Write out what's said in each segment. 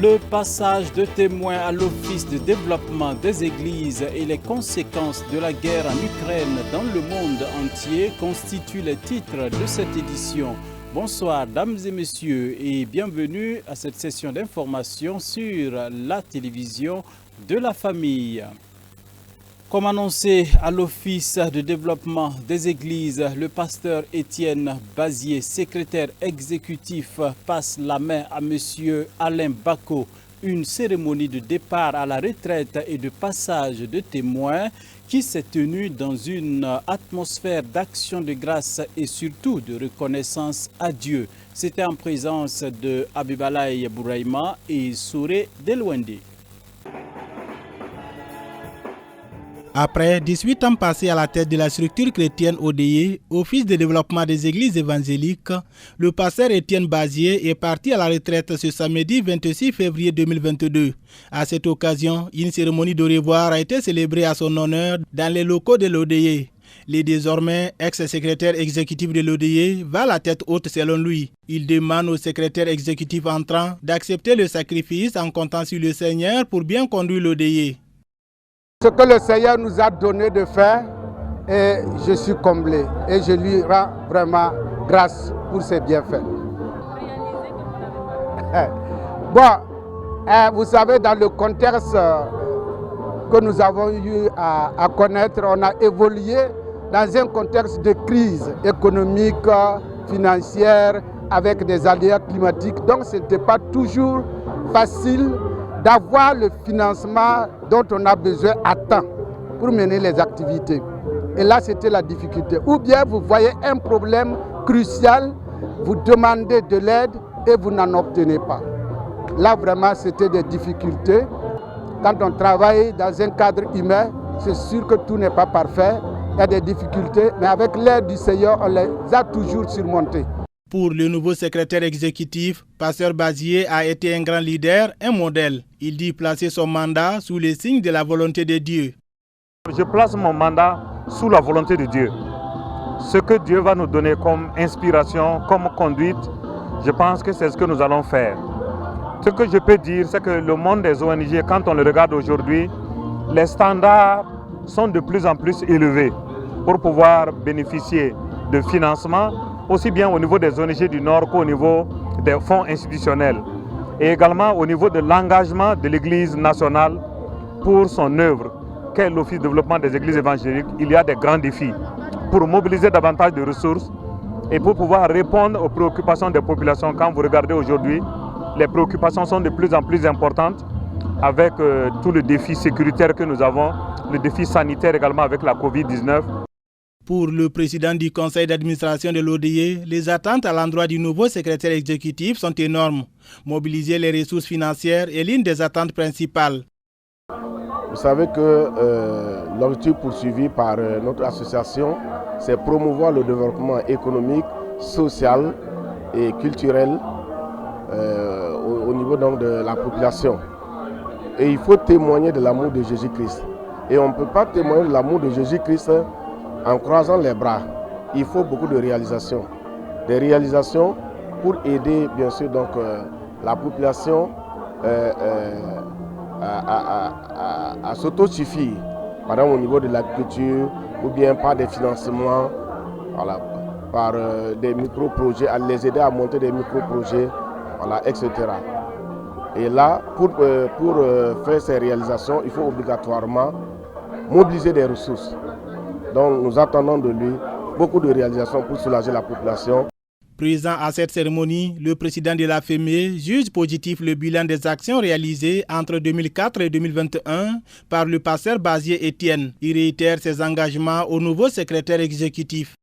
Le passage de témoins à l'Office de développement des églises et les conséquences de la guerre en Ukraine dans le monde entier constituent les titres de cette édition. Bonsoir, dames et messieurs, et bienvenue à cette session d'information sur la télévision de la famille. Comme annoncé à l'Office de développement des églises, le pasteur Étienne Bazier, secrétaire exécutif, passe la main à M. Alain Bako. Une cérémonie de départ à la retraite et de passage de témoins qui s'est tenue dans une atmosphère d'action de grâce et surtout de reconnaissance à Dieu. C'était en présence de Abibalaï Bouraïma et Souré Delouende. Après 18 ans passés à la tête de la structure chrétienne ODE, Office de développement des églises évangéliques, le pasteur Étienne Bazier est parti à la retraite ce samedi 26 février 2022. À cette occasion, une cérémonie de revoir a été célébrée à son honneur dans les locaux de l'ODE. Le désormais ex-secrétaire exécutif de l'ODE va à la tête haute selon lui. Il demande au secrétaire exécutif entrant d'accepter le sacrifice en comptant sur le Seigneur pour bien conduire l'ODE. Ce que le Seigneur nous a donné de faire, et je suis comblé. Et je lui rends vraiment grâce pour ses bienfaits. Vous savez, dans le contexte que nous avons eu à connaître, on a évolué dans un contexte de crise économique, financière, avec des aléas climatiques. Donc ce n'était pas toujours facile d'avoir le financement dont on a besoin à temps pour mener les activités. Et là, c'était la difficulté. Ou bien vous voyez un problème crucial, vous demandez de l'aide et vous n'en obtenez pas. Là, vraiment, c'était des difficultés. Quand on travaille dans un cadre humain, c'est sûr que tout n'est pas parfait. Il y a des difficultés, mais avec l'aide du Seigneur, on les a toujours surmontées. Pour le nouveau secrétaire exécutif, pasteur Bazier a été un grand leader, un modèle. Il dit placer son mandat sous les signes de la volonté de Dieu. Je place mon mandat sous la volonté de Dieu. Ce que Dieu va nous donner comme inspiration, comme conduite, je pense que c'est ce que nous allons faire. Ce que je peux dire, c'est que le monde des ONG, quand on le regarde aujourd'hui, les standards sont de plus en plus élevés pour pouvoir bénéficier de financement, aussi bien au niveau des ONG du Nord qu'au niveau des fonds institutionnels. Et également au niveau de l'engagement de l'Église nationale pour son œuvre, qu'est l'Office de développement des églises évangéliques. Il y a des grands défis pour mobiliser davantage de ressources et pour pouvoir répondre aux préoccupations des populations. Quand vous regardez aujourd'hui, les préoccupations sont de plus en plus importantes avec tout le défi sécuritaire que nous avons, le défi sanitaire également avec la Covid-19. Pour le président du conseil d'administration de l'ODE, les attentes à l'endroit du nouveau secrétaire exécutif sont énormes. Mobiliser les ressources financières est l'une des attentes principales. Vous savez que l'objectif poursuivi par notre association, c'est promouvoir le développement économique, social et culturel au niveau donc de la population. Et il faut témoigner de l'amour de Jésus-Christ. Et on ne peut pas témoigner de l'amour de Jésus-Christ en croisant les bras. Il faut beaucoup de réalisations. Des réalisations pour aider bien sûr donc, la population à s'autosuffire. Par exemple au niveau de l'agriculture ou bien par des financements, voilà, par des micro-projets, à les aider à monter des micro-projets, voilà, etc. Et là, pour faire ces réalisations, il faut obligatoirement mobiliser des ressources. Donc nous attendons de lui beaucoup de réalisations pour soulager la population. Présent à cette cérémonie, le président de la FEME juge positif le bilan des actions réalisées entre 2004 et 2021 par le pasteur Bazier Étienne. Il réitère ses engagements au nouveau secrétaire exécutif.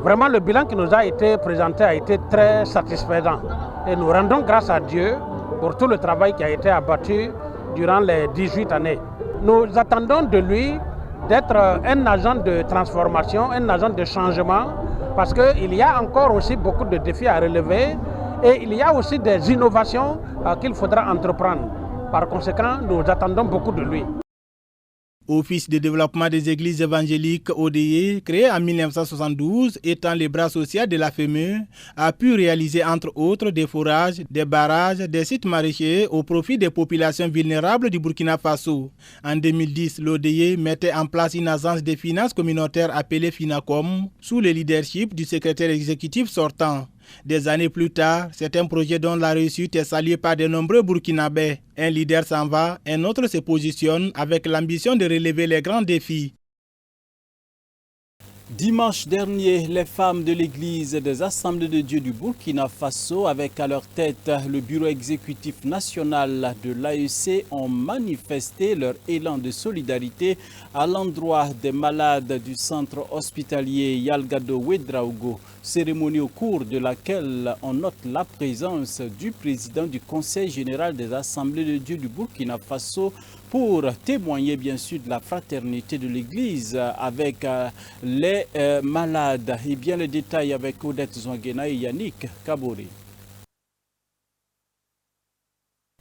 Vraiment, le bilan qui nous a été présenté a été très satisfaisant. Et nous rendons grâce à Dieu pour tout le travail qui a été abattu durant les 18 années. Nous attendons de lui d'être un agent de transformation, un agent de changement, parce qu'il y a encore aussi beaucoup de défis à relever et il y a aussi des innovations qu'il faudra entreprendre. Par conséquent, nous attendons beaucoup de lui. Office de développement des églises évangéliques ODE, créé en 1972, étant les bras sociaux de la FEME, a pu réaliser entre autres des forages, des barrages, des sites maraîchers au profit des populations vulnérables du Burkina Faso. En 2010, l'ODE mettait en place une agence des finances communautaires appelée FINACOM, sous le leadership du secrétaire exécutif sortant. Des années plus tard, c'est un projet dont la réussite est saluée par de nombreux Burkinabés. Un leader s'en va, un autre se positionne avec l'ambition de relever les grands défis. Dimanche dernier, les femmes de l'Église des Assemblées de Dieu du Burkina Faso, avec à leur tête le bureau exécutif national de l'AEC, ont manifesté leur élan de solidarité à l'endroit des malades du centre hospitalier Yalgado Ouedraogo. Cérémonie au cours de laquelle on note la présence du président du Conseil général des Assemblées de Dieu du Burkina Faso pour témoigner bien sûr de la fraternité de l'Église avec les malades. Et bien les détails avec Odette Zouangena et Yannick Kabori.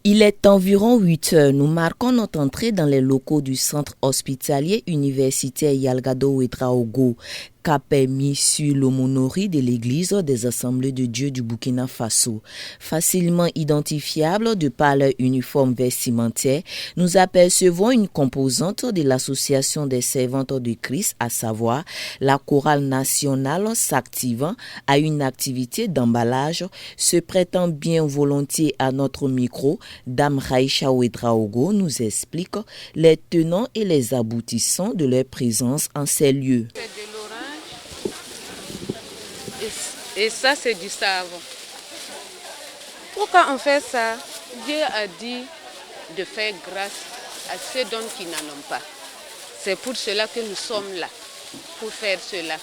Il est environ 8 heures. Nous marquons notre entrée dans les locaux du centre hospitalier universitaire Yalgado Ouedraogo, capé mis sur l'aumônerie de l'église des Assemblées de Dieu du Burkina Faso. Facilement identifiable de par leur uniforme vestimentaire, nous apercevons une composante de l'association des servantes de Christ, à savoir la chorale nationale s'activant à une activité d'emballage, se prêtant bien volontiers à notre micro. Dame Raïcha Ouedraogo nous explique les tenants et les aboutissants de leur présence en ces lieux. Et ça, c'est du savon. Pourquoi on fait ça? Dieu a dit de faire grâce à ceux qui n'en ont pas. C'est pour cela que nous sommes là, pour faire cela.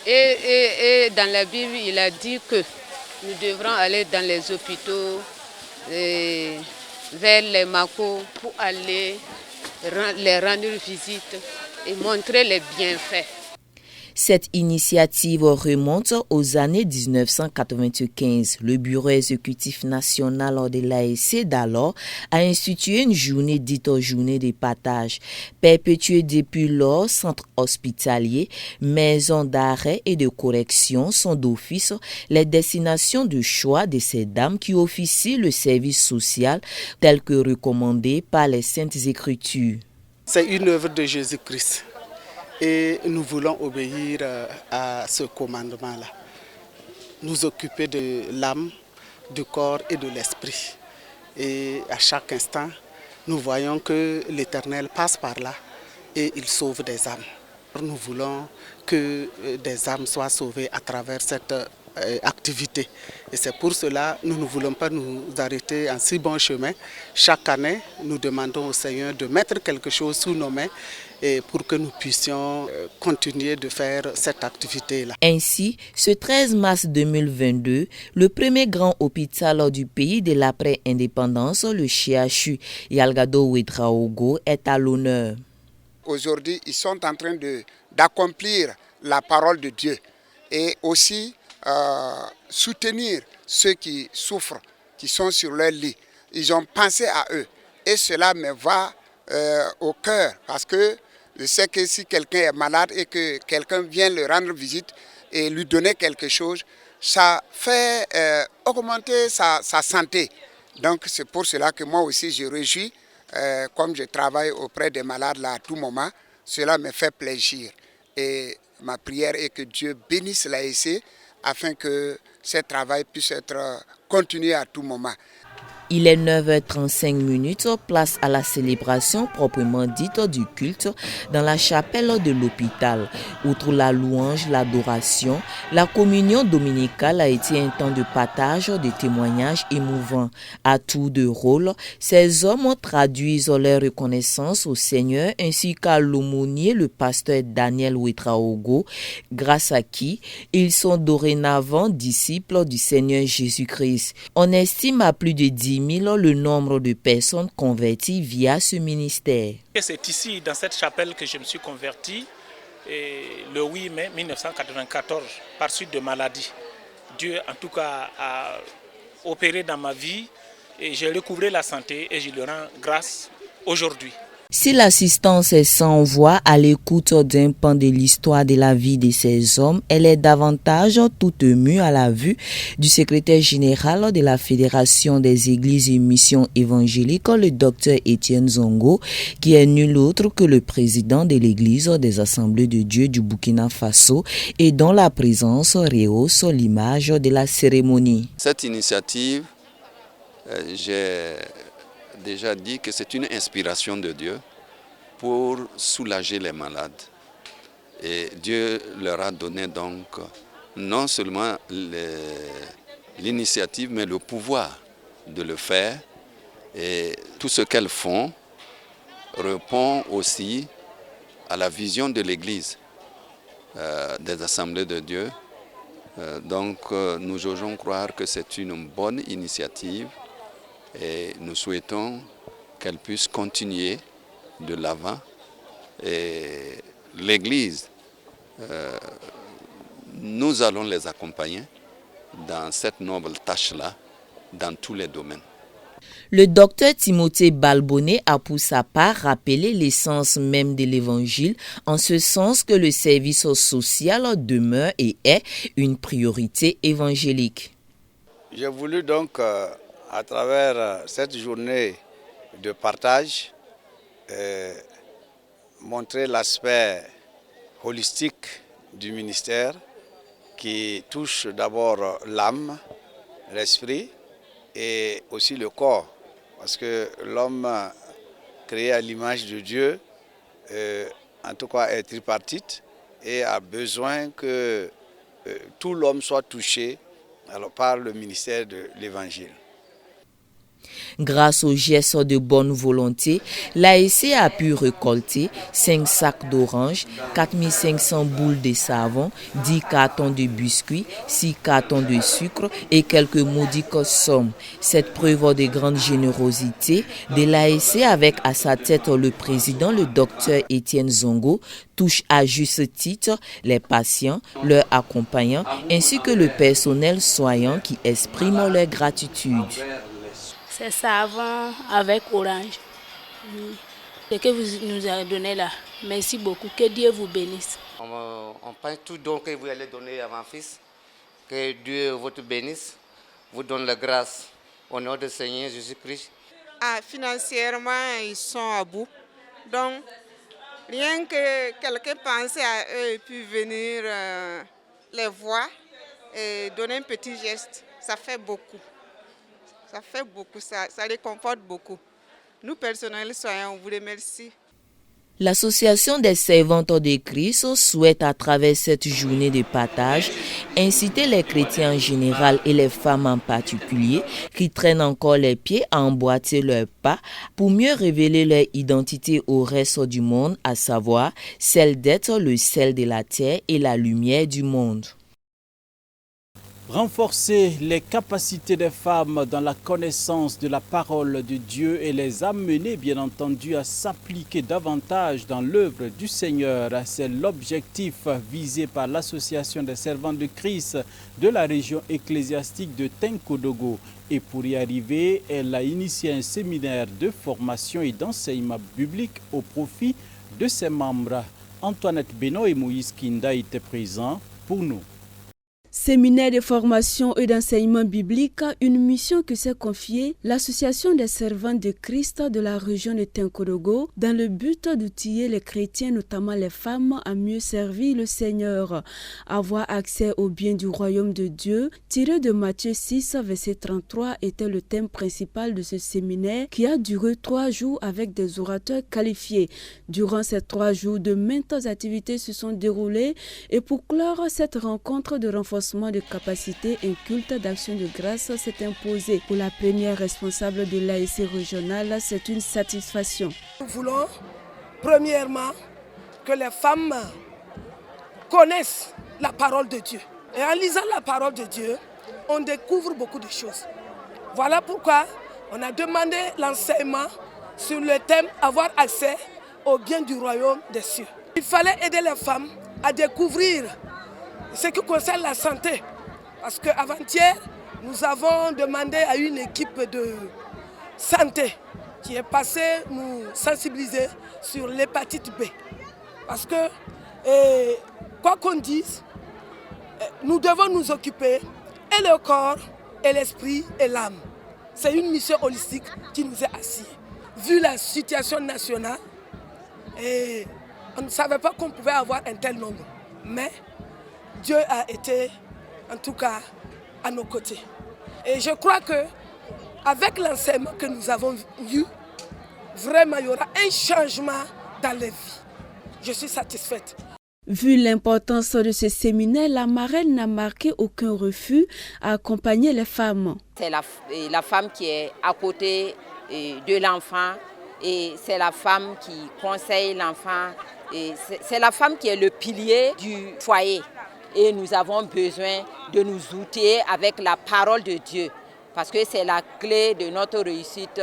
Et dans la Bible, il a dit que nous devrons aller dans les hôpitaux, vers les macos, pour aller les rendre visite et montrer les bienfaits. Cette initiative remonte aux années 1995. Le bureau exécutif national de l'AEC d'alors a institué une journée dite journée de partage, perpétuée depuis lors. Centre hospitalier, maison d'arrêt et de correction sont d'office les destinations de choix de ces dames qui officient le service social tel que recommandé par les Saintes Écritures. C'est une œuvre de Jésus-Christ. Et nous voulons obéir à ce commandement-là. Nous occuper de l'âme, du corps et de l'esprit. Et à chaque instant, nous voyons que l'Éternel passe par là et il sauve des âmes. Nous voulons que des âmes soient sauvées à travers cette activité. Et c'est pour cela que nous ne voulons pas nous arrêter en si bon chemin. Chaque année, nous demandons au Seigneur de mettre quelque chose sous nos mains et pour que nous puissions continuer de faire cette activité-là. Ainsi, ce 13 mars 2022, le premier grand hôpital du pays de l'après-indépendance, le CHU Yalgado Ouedraogo, est à l'honneur. Aujourd'hui, ils sont en train d'accomplir la parole de Dieu et aussi soutenir ceux qui souffrent, qui sont sur leur lit. Ils ont pensé à eux et cela me va au cœur parce que je sais que si quelqu'un est malade et que quelqu'un vient le rendre visite et lui donner quelque chose, ça fait augmenter sa santé. Donc c'est pour cela que moi aussi je réjouis, comme je travaille auprès des malades là à tout moment, cela me fait plaisir. Et ma prière est que Dieu bénisse l'AEC afin que ce travail puisse être continué à tout moment. Il est 9h35, place à la célébration proprement dite du culte dans la chapelle de l'hôpital. Outre la louange, l'adoration, la communion dominicale a été un temps de partage, de témoignages émouvants. À tour de rôle, ces hommes traduisent leur reconnaissance au Seigneur ainsi qu'à l'aumônier, le pasteur Daniel Ouedraogo, grâce à qui ils sont dorénavant disciples du Seigneur Jésus-Christ. On estime à plus de 10 000 le nombre de personnes converties via ce ministère. C'est ici, dans cette chapelle, que je me suis converti le 8 mai 1994 par suite de maladie. Dieu, en tout cas, a opéré dans ma vie et j'ai recouvré la santé et je lui rends grâce aujourd'hui. Si l'assistance est sans voix à l'écoute d'un pan de l'histoire de la vie de ces hommes, elle est davantage tout émue à la vue du secrétaire général de la Fédération des Églises et Missions évangéliques, le docteur Étienne Zongo, qui est nul autre que le président de l'Église des Assemblées de Dieu du Burkina Faso et dont la présence rehausse l'image de la cérémonie. Cette initiative, j'ai déjà dit que c'est une inspiration de Dieu pour soulager les malades. Et Dieu leur a donné donc non seulement l'initiative, mais le pouvoir de le faire. Et tout ce qu'elles font répond aussi à la vision de l'Église des Assemblées de Dieu. Donc nous osons croire que c'est une bonne initiative. Et nous souhaitons qu'elle puisse continuer de l'avant. Et l'Église, nous allons les accompagner dans cette noble tâche-là, dans tous les domaines. Le docteur Timothée Balbonnet a pour sa part rappelé l'essence même de l'Évangile, en ce sens que le service social demeure et est une priorité évangélique. J'ai voulu donc à travers cette journée de partage, montrer l'aspect holistique du ministère qui touche d'abord l'âme, l'esprit et aussi le corps. Parce que l'homme créé à l'image de Dieu, en tout cas est tripartite et a besoin que tout l'homme soit touché par le ministère de l'Évangile. Grâce aux gestes de bonne volonté, l'ASC a pu récolter 5 sacs d'oranges, 4500 boules de savon, 10 cartons de biscuits, 6 cartons de sucre et quelques modiques sommes. Cette preuve de grande générosité de l'ASC avec à sa tête le président, le docteur Étienne Zongo, touche à juste titre les patients, leurs accompagnants ainsi que le personnel soignant qui exprime leur gratitude. C'est savon avec orange. Ce que vous nous avez donné là, merci beaucoup. Que Dieu vous bénisse. On pense tout don que vous allez donner à mon fils. Que Dieu vous bénisse, vous donne la grâce au nom du Seigneur Jésus-Christ. Financièrement, ils sont à bout. Donc, rien que quelqu'un pense à eux et puis venir les voir et donner un petit geste, ça fait beaucoup. Ça fait beaucoup, ça réconforte beaucoup. Nous, personnels soignants, on vous remercie. L'Association des servantes de Christ souhaite à travers cette journée de partage inciter les chrétiens en général et les femmes en particulier qui traînent encore les pieds à emboîter leurs pas pour mieux révéler leur identité au reste du monde, à savoir celle d'être le sel de la terre et la lumière du monde. Renforcer les capacités des femmes dans la connaissance de la parole de Dieu et les amener, bien entendu, à s'appliquer davantage dans l'œuvre du Seigneur. C'est l'objectif visé par l'Association des servants de Christ de la région ecclésiastique de Tenkodogo. Et pour y arriver, elle a initié un séminaire de formation et d'enseignement biblique au profit de ses membres. Antoinette Beno et Moïse Kinda étaient présents pour nous. Séminaire de formation et d'enseignement biblique, une mission que s'est confiée l'Association des servants de Christ de la région de Tenkodogo dans le but d'outiller les chrétiens, notamment les femmes, à mieux servir le Seigneur. Avoir accès au bien du royaume de Dieu, tiré de Matthieu 6, verset 33, était le thème principal de ce séminaire qui a duré 3 jours avec des orateurs qualifiés. Durant ces 3 jours, de maintes activités se sont déroulées et pour clore cette rencontre de renforcement de capacité, un culte d'action de grâce s'est imposé. Pour la première responsable de l'ASC régionale, c'est une satisfaction. Nous voulons premièrement que les femmes connaissent la parole de Dieu. Et en lisant la parole de Dieu, on découvre beaucoup de choses. Voilà pourquoi on a demandé l'enseignement sur le thème « Avoir accès au bien du royaume des cieux ». Il fallait aider les femmes à découvrir ce qui concerne la santé. Parce qu'avant-hier, nous avons demandé à une équipe de santé qui est passé nous sensibiliser sur l'hépatite B. Parce que, quoi qu'on dise, nous devons nous occuper et le corps, et l'esprit, et l'âme. C'est une mission holistique qui nous est assignée. Vu la situation nationale, on ne savait pas qu'on pouvait avoir un tel nombre. Mais Dieu a été, en tout cas, à nos côtés. Et je crois qu'avec l'enseignement que nous avons eu, vraiment, il y aura un changement dans les vies. Je suis satisfaite. Vu l'importance de ce séminaire, la marraine n'a marqué aucun refus à accompagner les femmes. C'est la femme qui est à côté de l'enfant et c'est la femme qui conseille l'enfant. C'est la femme qui est le pilier du foyer. Et nous avons besoin de nous outiller avec la parole de Dieu parce que c'est la clé de notre réussite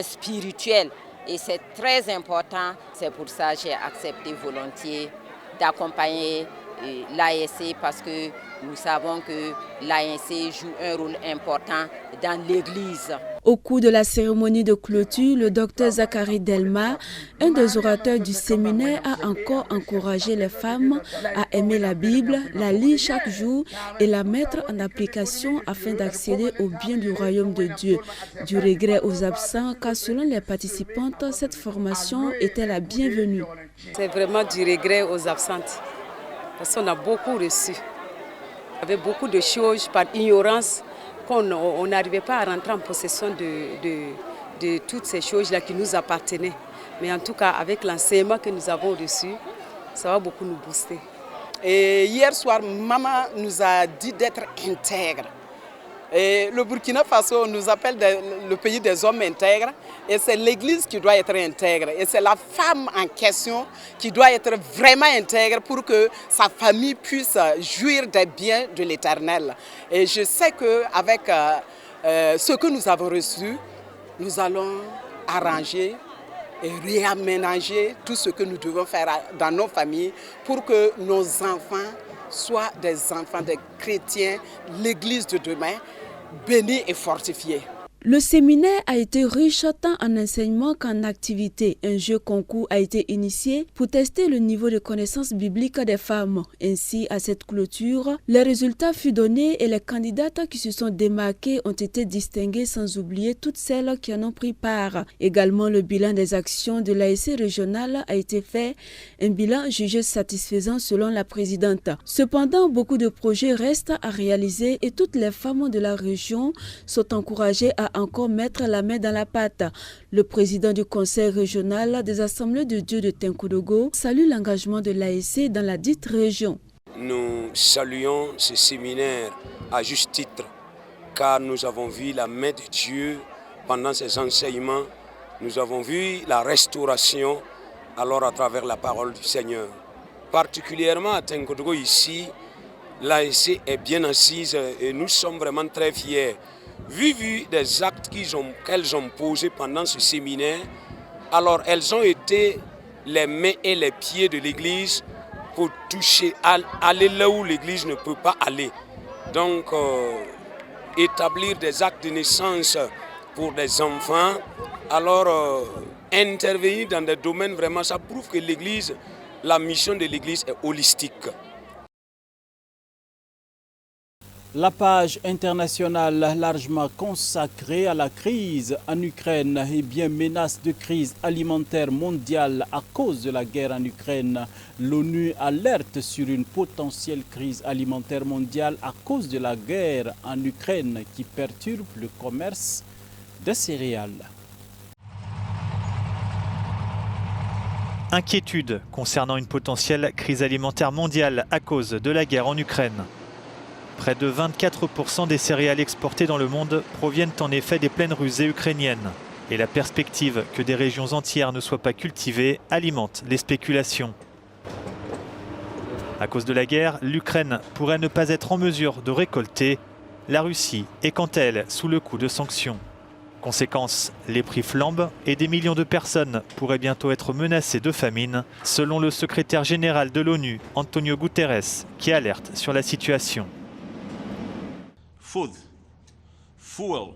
spirituelle. Et c'est très important, c'est pour ça que j'ai accepté volontiers d'accompagner l'ANC parce que nous savons que l'ANC joue un rôle important dans l'Église. Au cours de la cérémonie de clôture, le docteur Zachary Delma, un des orateurs du séminaire, a encore encouragé les femmes à aimer la Bible, la lire chaque jour et la mettre en application afin d'accéder au bien du royaume de Dieu. Du regret aux absents, car selon les participantes, cette formation était la bienvenue. C'est vraiment du regret aux absentes, parce qu'on a beaucoup reçu. Il y avait beaucoup de choses par ignorance qu'on n'arrivait pas à rentrer en possession de toutes ces choses-là qui nous appartenaient. Mais en tout cas, avec l'enseignement que nous avons reçu, ça va beaucoup nous booster. Et hier soir, maman nous a dit d'être intègre. Et le Burkina Faso nous appelle le pays des hommes intègres et c'est l'Église qui doit être intègre et c'est la femme en question qui doit être vraiment intègre pour que sa famille puisse jouir des biens de l'Éternel. Et je sais qu'avec ce que nous avons reçu, nous allons arranger et réaménager tout ce que nous devons faire dans nos familles pour que nos enfants soient des enfants, des chrétiens, l'Église de demain, bénie et fortifiée. Le séminaire a été riche tant en enseignement qu'en activité. Un jeu concours a été initié pour tester le niveau de connaissance biblique des femmes. Ainsi, à cette clôture, les résultats furent donnés et les candidates qui se sont démarquées ont été distinguées sans oublier toutes celles qui en ont pris part. Également, le bilan des actions de l'ASC régionale a été fait, un bilan jugé satisfaisant selon la présidente. Cependant, beaucoup de projets restent à réaliser et toutes les femmes de la région sont encouragées à encore mettre la main dans la pâte. Le président du conseil régional des Assemblées de Dieu de Tinkodogo salue l'engagement de l'ASC dans la dite région. Nous saluons ce séminaire à juste titre car nous avons vu la main de Dieu pendant ces enseignements. Nous avons vu la restauration alors à travers la parole du Seigneur. Particulièrement à Tinkodogo ici, l'ASC est bien assise et nous sommes vraiment très fiers. Vu des actes qu'elles ont posés pendant ce séminaire, alors elles ont été les mains et les pieds de l'Église pour toucher, aller là où l'Église ne peut pas aller. Donc, établir des actes de naissance pour des enfants, alors intervenir dans des domaines vraiment, ça prouve que l'Église, la mission de l'Église est holistique. La page internationale largement consacrée à la crise en Ukraine et bien menace de crise alimentaire mondiale à cause de la guerre en Ukraine. L'ONU alerte sur une potentielle crise alimentaire mondiale à cause de la guerre en Ukraine qui perturbe le commerce des céréales. Inquiétude concernant une potentielle crise alimentaire mondiale à cause de la guerre en Ukraine. Près de 24% des céréales exportées dans le monde proviennent en effet des plaines russes et ukrainiennes. Et la perspective que des régions entières ne soient pas cultivées alimente les spéculations. À cause de la guerre, l'Ukraine pourrait ne pas être en mesure de récolter. La Russie est quant à elle sous le coup de sanctions. Conséquence, les prix flambent et des millions de personnes pourraient bientôt être menacées de famine, selon le secrétaire général de l'ONU, Antonio Guterres, qui alerte sur la situation. Food, fuel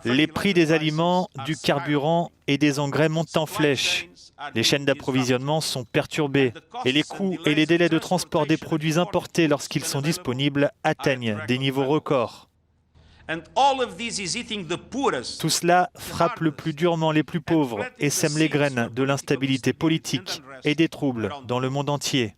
Les prix des aliments, du carburant et des engrais montent en flèche. Les chaînes d'approvisionnement sont perturbées et les coûts et les délais de transport des produits importés lorsqu'ils sont disponibles atteignent des niveaux records. Tout cela frappe le plus durement les plus pauvres et sème les graines de l'instabilité politique et des troubles dans le monde entier.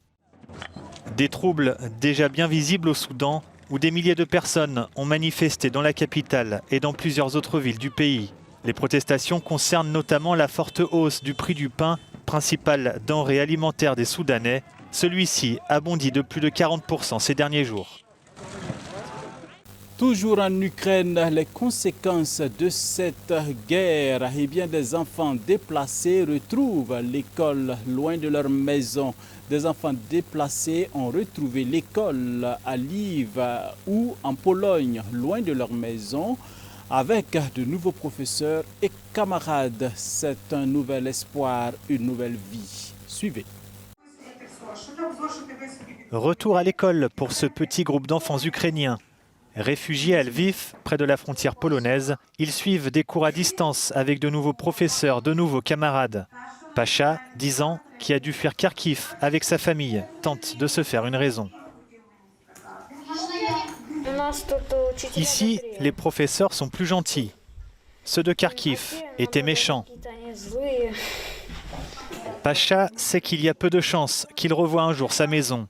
Des troubles déjà bien visibles au Soudan, où des milliers de personnes ont manifesté dans la capitale et dans plusieurs autres villes du pays. Les protestations concernent notamment la forte hausse du prix du pain, principale denrée alimentaire des Soudanais. Celui-ci a bondi de plus de 40% ces derniers jours. Toujours en Ukraine, les conséquences de cette guerre, des enfants déplacés retrouvent l'école loin de leur maison. Des enfants déplacés ont retrouvé l'école à Lviv ou en Pologne, loin de leur maison, avec de nouveaux professeurs et camarades. C'est un nouvel espoir, une nouvelle vie. Suivez. Retour à l'école pour ce petit groupe d'enfants ukrainiens. Réfugiés à Lviv, près de la frontière polonaise, ils suivent des cours à distance avec de nouveaux professeurs, de nouveaux camarades. Pacha, 10 ans, qui a dû fuir Kharkiv avec sa famille, tente de se faire une raison. Ici, les professeurs sont plus gentils. Ceux de Kharkiv étaient méchants. Pacha sait qu'il y a peu de chances qu'il revoie un jour sa maison.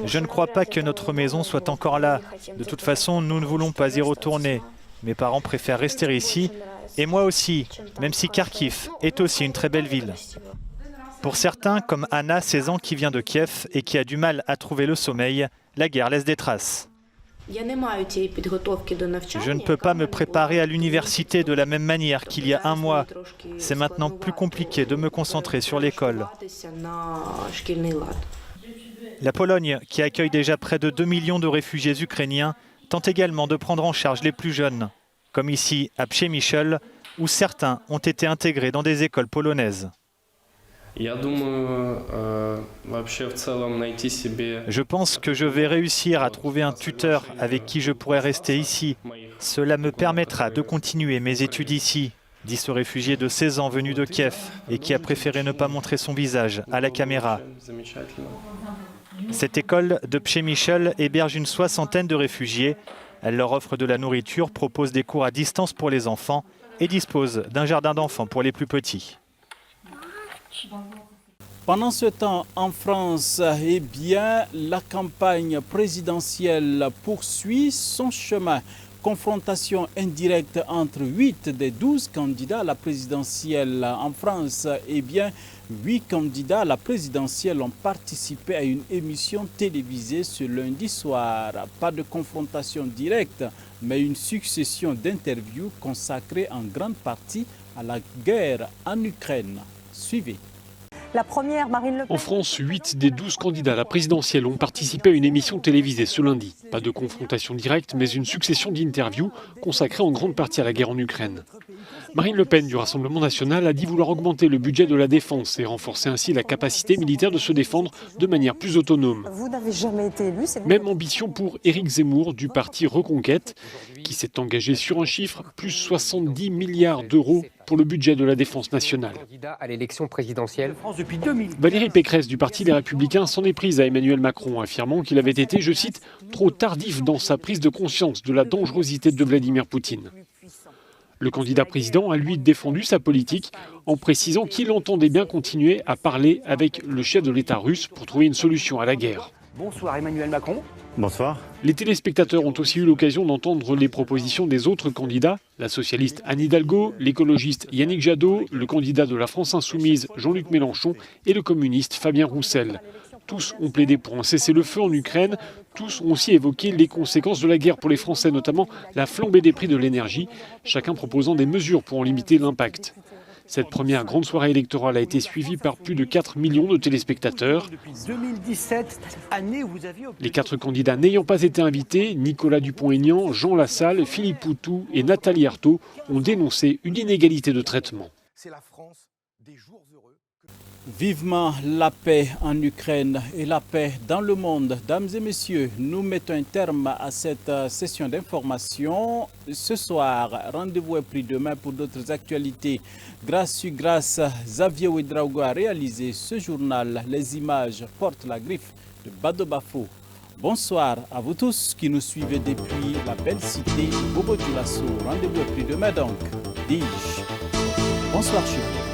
Je ne crois pas que notre maison soit encore là. De toute façon, nous ne voulons pas y retourner. Mes parents préfèrent rester ici, et moi aussi, même si Kharkiv est aussi une très belle ville. Pour certains, comme Anna, 16 ans, qui vient de Kiev et qui a du mal à trouver le sommeil, la guerre laisse des traces. Je ne peux pas me préparer à l'université de la même manière qu'il y a un mois. C'est maintenant plus compliqué de me concentrer sur l'école. La Pologne, qui accueille déjà près de 2 millions de réfugiés ukrainiens, tente également de prendre en charge les plus jeunes, comme ici à Przemyśl, où certains ont été intégrés dans des écoles polonaises. Je pense que je vais réussir à trouver un tuteur avec qui je pourrai rester ici. Cela me permettra de continuer mes études ici, dit ce réfugié de 16 ans venu de Kiev et qui a préféré ne pas montrer son visage à la caméra. Cette école de Przemyśl héberge une 60aine de réfugiés. Elle leur offre de la nourriture, propose des cours à distance pour les enfants et dispose d'un jardin d'enfants pour les plus petits. Pendant ce temps, en France, la campagne présidentielle poursuit son chemin. Confrontation indirecte entre 8 des 12 candidats à la présidentielle en France. 8 candidats à la présidentielle ont participé à une émission télévisée ce lundi soir. Pas de confrontation directe, mais une succession d'interviews consacrées en grande partie à la guerre en Ukraine. Suivez. La première, Marine Le Pen. En France, 8 des 12 candidats à la présidentielle ont participé à une émission télévisée ce lundi. Pas de confrontation directe, mais une succession d'interviews consacrées en grande partie à la guerre en Ukraine. Marine Le Pen du Rassemblement national a dit vouloir augmenter le budget de la défense et renforcer ainsi la capacité militaire de se défendre de manière plus autonome. Vous n'avez jamais été élu, c'est Même ambition pour Éric Zemmour du parti Reconquête, qui s'est engagé sur un chiffre, plus 70 milliards d'euros pour le budget de la défense nationale. À l'élection présidentielle. Valérie Pécresse du parti Les Républicains s'en est prise à Emmanuel Macron, affirmant qu'il avait été, je cite, trop tardif dans sa prise de conscience de la dangerosité de Vladimir Poutine. Le candidat président a lui défendu sa politique en précisant qu'il entendait bien continuer à parler avec le chef de l'État russe pour trouver une solution à la guerre. Bonsoir Emmanuel Macron. Bonsoir. Les téléspectateurs ont aussi eu l'occasion d'entendre les propositions des autres candidats, la socialiste Anne Hidalgo, l'écologiste Yannick Jadot, le candidat de la France Insoumise Jean-Luc Mélenchon et le communiste Fabien Roussel. Tous ont plaidé pour un cessez-le-feu en Ukraine, tous ont aussi évoqué les conséquences de la guerre pour les Français, notamment la flambée des prix de l'énergie, chacun proposant des mesures pour en limiter l'impact. Cette première grande soirée électorale a été suivie par plus de 4 millions de téléspectateurs. Les 4 candidats n'ayant pas été invités, Nicolas Dupont-Aignan, Jean Lassalle, Philippe Poutou et Nathalie Arthaud ont dénoncé une inégalité de traitement. C'est la France des jours heureux. Vivement la paix en Ukraine et la paix dans le monde. Dames et messieurs, nous mettons un terme à cette session d'information. Ce soir, rendez-vous est pris demain pour d'autres actualités. Grâce, Xavier Ouedraogo a réalisé ce journal. Les images portent la griffe de Bado Bafo. Bonsoir à vous tous qui nous suivez depuis la belle cité de Bobo Dioulasso. Rendez-vous est pris demain donc, dis-je. Bonsoir chez vous.